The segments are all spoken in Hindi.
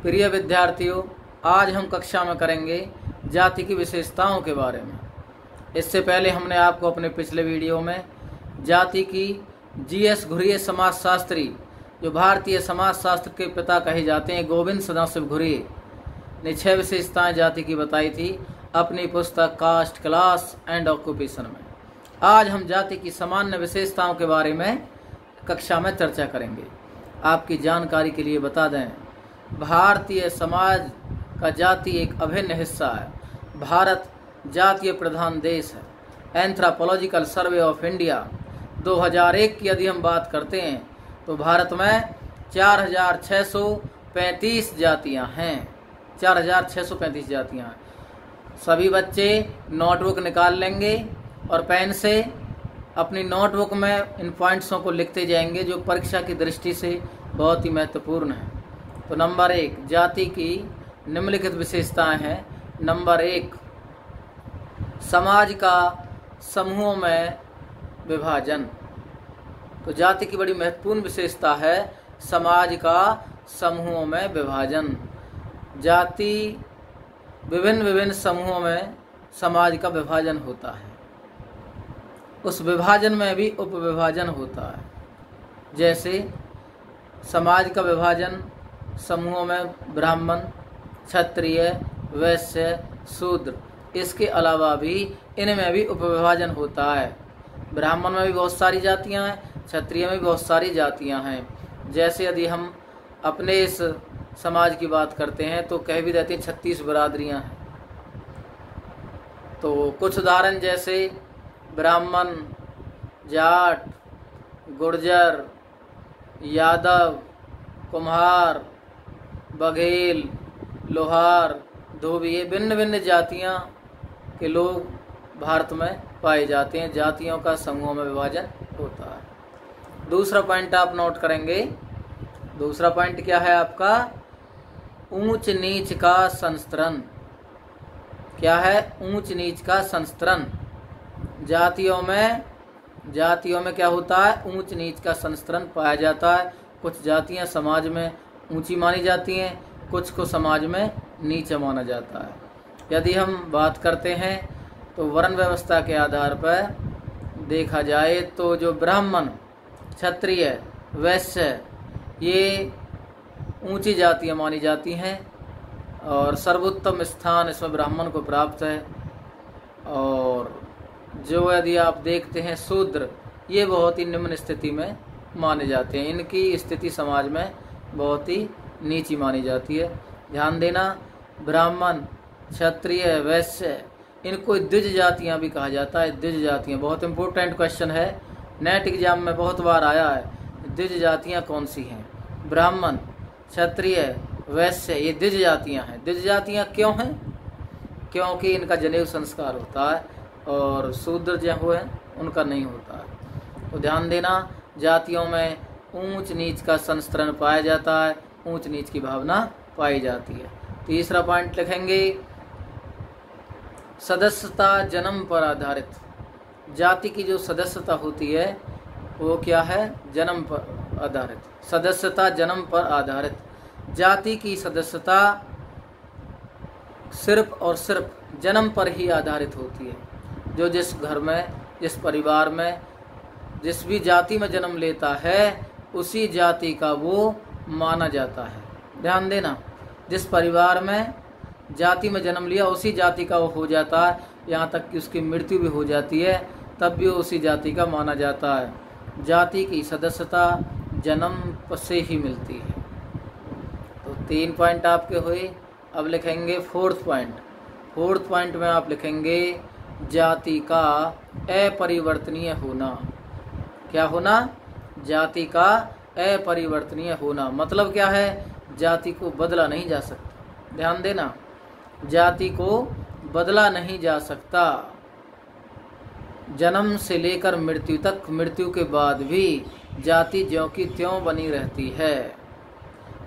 प्रिय विद्यार्थियों, आज हम कक्षा में करेंगे जाति की विशेषताओं के बारे में। इससे पहले हमने आपको अपने पिछले वीडियो में जाति की जीएस घुरिये समाजशास्त्री, जो भारतीय समाजशास्त्र के पिता कहे जाते हैं, गोविंद सदाशिव घुरिये ने 6 विशेषताएं जाति की बताई थी अपनी पुस्तक कास्ट, क्लास एंड ऑक्यूपेशन में। आज हम जाति की सामान्य विशेषताओं के बारे में कक्षा में चर्चा करेंगे। आपकी जानकारी के लिए बता दें, भारतीय समाज का जाति एक अभिन्न हिस्सा है। भारत जातीय प्रधान देश है। एंथ्रोपोलॉजिकल सर्वे ऑफ इंडिया 2001 की यदि हम बात करते हैं तो भारत में 4635 जातियां हैं। 4635 जातियां हैं। सभी बच्चे नोटबुक निकाल लेंगे और पेन से अपनी नोटबुक में इन पॉइंट्सों को लिखते जाएंगे जो परीक्षा की दृष्टि से बहुत ही महत्वपूर्ण है। तो नंबर 1, जाति की निम्नलिखित विशेषताएं हैं। नंबर 1, समाज का समूहों में विभाजन। तो जाति की बड़ी महत्वपूर्ण विशेषता है समाज का समूहों में विभाजन। जाति विभिन्न समूहों में समाज का विभाजन होता है। उस विभाजन में भी उपविभाजन होता है। जैसे समाज का विभाजन समूहों में ब्राह्मण, क्षत्रिय, वैश्य, शूद्र, इसके अलावा भी इनमें भी उपविभाजन होता है। ब्राह्मण में भी बहुत सारी जातियां हैं, क्षत्रिय में भी बहुत सारी जातियां हैं। जैसे यदि हम अपने इस समाज की बात करते हैं तो कह भी देते हैं 36 बरादरियां हैं। तो कुछ उदाहरण जैसे ब्राह्मण, जाट, गुर्जर, यादव, कुम्हार, बघेल, लोहार, धोबी, ये भिन्न भिन्न जातियां के लोग भारत में पाए जाते हैं। जातियों का समूहों में विभाजन होता है। दूसरा पॉइंट आप नोट करेंगे। दूसरा पॉइंट क्या है आपका? ऊंच नीच का संस्तरण। क्या है? ऊंच नीच का संस्तरण। जातियों में क्या होता है? ऊंच नीच का संस्तरण पाया जाता है। कुछ जातियां समाज में ऊंची मानी जाती हैं, कुछ को समाज में नीचा माना जाता है। यदि हम बात करते हैं तो वर्ण व्यवस्था के आधार पर देखा जाए तो जो ब्राह्मण, क्षत्रिय, वैश्य, ये ऊंची जातियां मानी जाती हैं और सर्वोत्तम स्थान इसमें ब्राह्मण को प्राप्त है। और जो यदि आप देखते हैं शूद्र, ये बहुत ही निम्न स्थिति में माने जाते हैं। इनकी स्थिति समाज में बहुत ही नीची मानी जाती है। ध्यान देना, ब्राह्मण, क्षत्रिय, वैश्य, इनको द्विज जातियां भी कहा जाता है। द्विज जातियां बहुत इंपॉर्टेंट क्वेश्चन है, नेट एग्जाम में बहुत बार आया है। द्विज जातियां कौन सी हैं? ब्राह्मण, क्षत्रिय, वैश्य, ये द्विज जातियां हैं। द्विज जातियां क्यों हैं? क्योंकि इनका जनेऊ संस्कार होता है और शूद्र जो हुए उनका नहीं होता है। तो ध्यान देना, जातियों में ऊंच नीच का संस्तरण पाया जाता है, ऊंच नीच की भावना पाई जाती है। तीसरा पॉइंट लिखेंगे, सदस्यता जन्म पर आधारित। जाति की जो सदस्यता होती है वो क्या है? जन्म पर आधारित। सदस्यता जन्म पर आधारित। जाति की सदस्यता सिर्फ और सिर्फ जन्म पर ही आधारित होती है। जो जिस घर में, जिस परिवार में, जिस भी जाति में जन्म लेता है उसी जाति का वो माना जाता है। ध्यान देना, जिस परिवार में जाति में जन्म लिया उसी जाति का वो हो जाता है। यहाँ तक कि उसकी मृत्यु भी हो जाती है तब भी वो उसी जाति का माना जाता है। जाति की सदस्यता जन्म से ही मिलती है। तो 3 पॉइंट आपके हुए। अब लिखेंगे 4th पॉइंट। 4th पॉइंट में आप लिखेंगे जाति का अपरिवर्तनीय होना। क्या होना? जाति का अपरिवर्तनीय होना। मतलब क्या है? जाति को बदला नहीं जा सकता। ध्यान देना, जाति को बदला नहीं जा सकता। जन्म से लेकर मृत्यु तक, मृत्यु के बाद भी जाति ज्यों की त्यों बनी रहती है।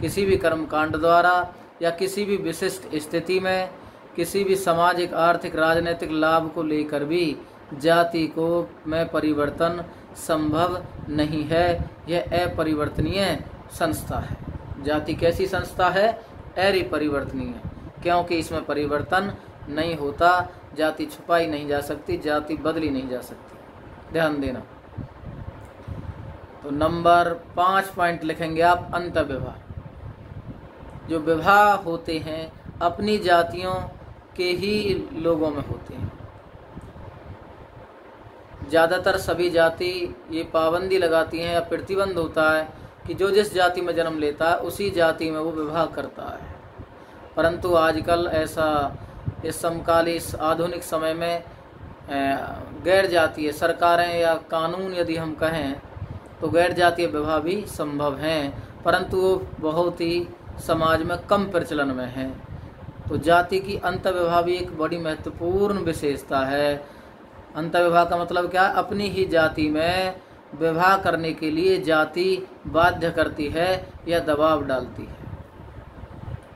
किसी भी कर्मकांड द्वारा या किसी भी विशिष्ट स्थिति में, किसी भी सामाजिक, आर्थिक, राजनीतिक लाभ को लेकर भी जाति को में परिवर्तन संभव नहीं है। यह अपरिवर्तनीय संस्था है। जाति कैसी संस्था है? अपरिवर्तनीय है, क्योंकि इसमें परिवर्तन नहीं होता। जाति छुपाई नहीं जा सकती, जाति बदली नहीं जा सकती, ध्यान देना। तो नंबर 5 पॉइंट लिखेंगे आप, अंतर्विवाह। जो विवाह होते हैं अपनी जातियों के ही लोगों में होते हैं। ज़्यादातर सभी जाति ये पाबंदी लगाती हैं या प्रतिबंध होता है कि जो जिस जाति में जन्म लेता है उसी जाति में वो विवाह करता है। परंतु आजकल ऐसा, इस समकालीन आधुनिक समय में गैर जातीय सरकारें या कानून यदि हम कहें तो गैर जातीय विवाह भी संभव हैं, परंतु वो बहुत ही समाज में कम प्रचलन में है। तो जाति की अंतर्विवाह भी एक बड़ी महत्वपूर्ण विशेषता है। अंतर्विवाह का मतलब क्या? अपनी ही जाति में विवाह करने के लिए जाति बाध्य करती है या दबाव डालती है।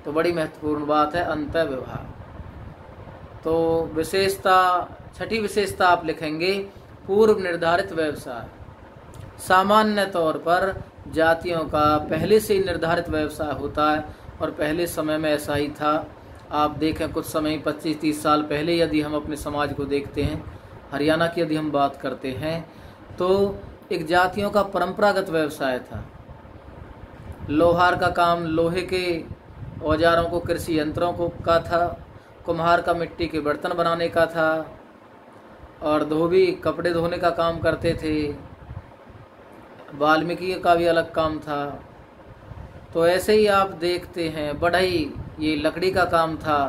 तो बड़ी महत्वपूर्ण बात है अंतर्विवाह। तो विशेषता, छठी विशेषता आप लिखेंगे, पूर्व निर्धारित व्यवसाय। सामान्य तौर पर जातियों का पहले से ही निर्धारित व्यवसाय होता है और पहले समय में ऐसा ही था। आप देखें कुछ समय 25-30 साल पहले यदि हम अपने समाज को देखते हैं, हरियाणा की यदि हम बात करते हैं, तो एक जातियों का परंपरागत व्यवसाय था। लोहार का काम लोहे के औजारों को, कृषि यंत्रों को का था। कुम्हार का मिट्टी के बर्तन बनाने का था और धोबी कपड़े धोने का काम करते थे। वाल्मीकि का भी अलग काम था। तो ऐसे ही आप देखते हैं बढ़ई, ये लकड़ी का काम था।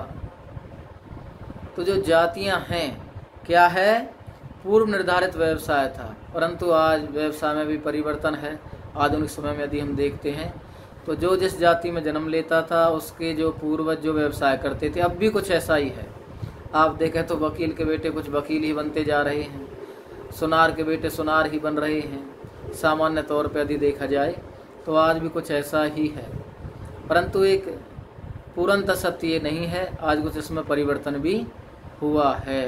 तो जो जातियां हैं क्या है? पूर्व निर्धारित व्यवसाय था, परंतु आज व्यवसाय में भी परिवर्तन है। आधुनिक समय में यदि हम देखते हैं तो जो जिस जाति में जन्म लेता था उसके जो पूर्वज जो व्यवसाय करते थे, अब भी कुछ ऐसा ही है। आप देखें तो वकील के बेटे कुछ वकील ही बनते जा रहे हैं, सुनार के बेटे सुनार ही बन रहे हैं। सामान्य तौर पर यदि देखा जाए तो आज भी कुछ ऐसा ही है, परंतु एक पूर्णतः सत्य ये नहीं है, आज कुछ इसमें परिवर्तन भी हुआ है।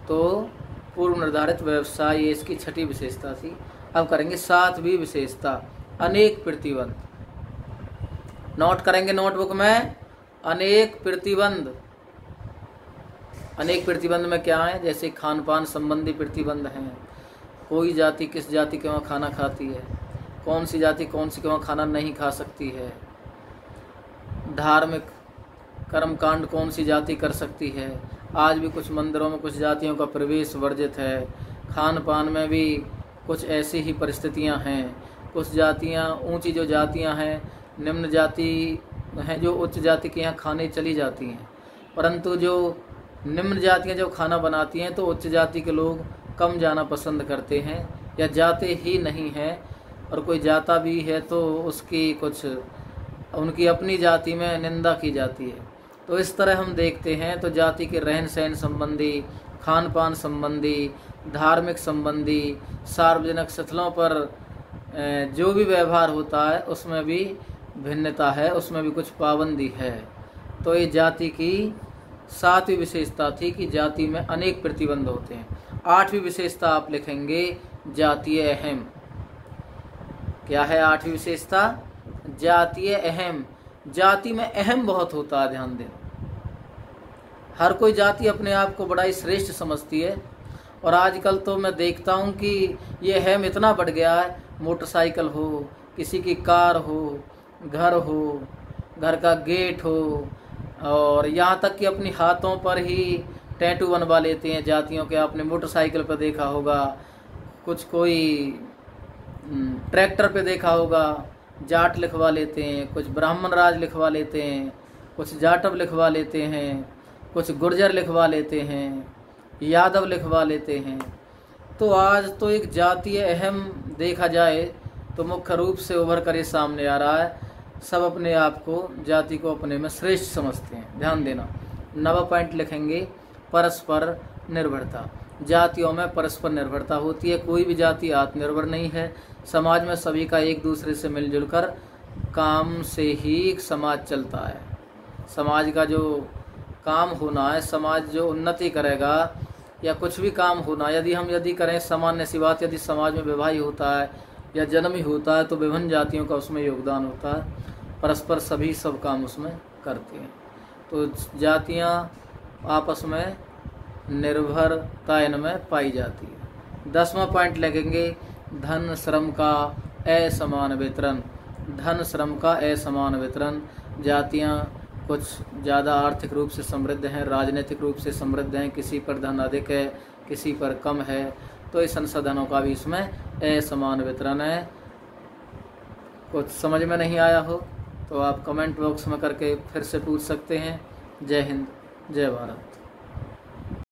तो पूर्व निर्धारित व्यवसाय ये इसकी छठी विशेषता थी। अब करेंगे 7वीं विशेषता, अनेक प्रतिबंध। नोट करेंगे नोटबुक में, अनेक प्रतिबंध। अनेक प्रतिबंध में क्या है? जैसे खान पान संबंधी प्रतिबंध हैं। कोई जाति किस जाति के वहाँ खाना खाती है, कौन सी जाति कौन सी के वहाँ खाना नहीं खा सकती है। धार्मिक कर्मकांड कौन सी जाति कर सकती है। आज भी कुछ मंदिरों में कुछ जातियों का प्रवेश वर्जित है। खान पान में भी कुछ ऐसी ही परिस्थितियां हैं। कुछ जातियां, ऊंची जो जातियां हैं, निम्न जाति हैं जो उच्च जाति के यहाँ खाने चली जाती हैं, परंतु जो निम्न जातियां जो खाना बनाती हैं तो उच्च जाति के लोग कम जाना पसंद करते हैं या जाते ही नहीं हैं, और कोई जाता भी है तो उसकी कुछ उनकी अपनी जाति में निंदा की जाती है। तो इस तरह हम देखते हैं तो जाति के रहन सहन संबंधी, खान पान संबंधी, धार्मिक संबंधी, सार्वजनिक स्थलों पर जो भी व्यवहार होता है उसमें भी भिन्नता है, उसमें भी कुछ पाबंदी है। तो ये जाति की 7वीं विशेषता थी कि जाति में अनेक प्रतिबंध होते हैं। 8वीं विशेषता आप लिखेंगे, जातीय अहम। क्या है 8वीं विशेषता? जातीय अहम। जाति में अहम बहुत होता है, ध्यान दें। हर कोई जाति अपने आप को बड़ा ही श्रेष्ठ समझती है, और आजकल तो मैं देखता हूँ कि ये अहम इतना बढ़ गया है, मोटरसाइकिल हो, किसी की कार हो, घर हो, घर का गेट हो, और यहाँ तक कि अपनी हाथों पर ही टैटू बनवा लेते हैं जातियों के। आपने मोटरसाइकिल पर देखा होगा, कुछ कोई ट्रैक्टर पे देखा होगा, जाट लिखवा लेते हैं, कुछ ब्राह्मण राज लिखवा लेते हैं, कुछ जाटव लिखवा लेते हैं, कुछ गुर्जर लिखवा लेते हैं, यादव लिखवा लेते हैं। तो आज तो एक जातीय अहम देखा जाए तो मुख्य रूप से उभर कर ये सामने आ रहा है। सब अपने आप को, जाति को अपने में श्रेष्ठ समझते हैं, ध्यान देना। 9वां पॉइंट लिखेंगे, परस्पर निर्भरता। जातियों में परस्पर निर्भरता होती है। कोई भी जाति आत्मनिर्भर नहीं है। समाज में सभी का एक दूसरे से मिलजुल कर काम से ही समाज चलता है। समाज का जो काम होना है, समाज जो उन्नति करेगा या कुछ भी काम होना, यदि करें, सामान्य सी बात, यदि समाज में विवाह ही होता है या जन्म ही होता है तो विभिन्न जातियों का उसमें योगदान होता है। परस्पर सभी सब काम उसमें करती हैं। तो जातियाँ आपस में निर्भरता इनमें पाई जाती है। 10वां पॉइंट लगेंगे धन श्रम का असमान वितरण। धन श्रम का असमान वितरण। जातियाँ कुछ ज़्यादा आर्थिक रूप से समृद्ध हैं, राजनीतिक रूप से समृद्ध हैं, किसी पर धन अधिक है, किसी पर कम है, तो इस संसाधनों का भी इसमें असमान वितरण है। कुछ समझ में नहीं आया हो तो आप कमेंट बॉक्स में करके फिर से पूछ सकते हैं। जय हिंद, जय भारत।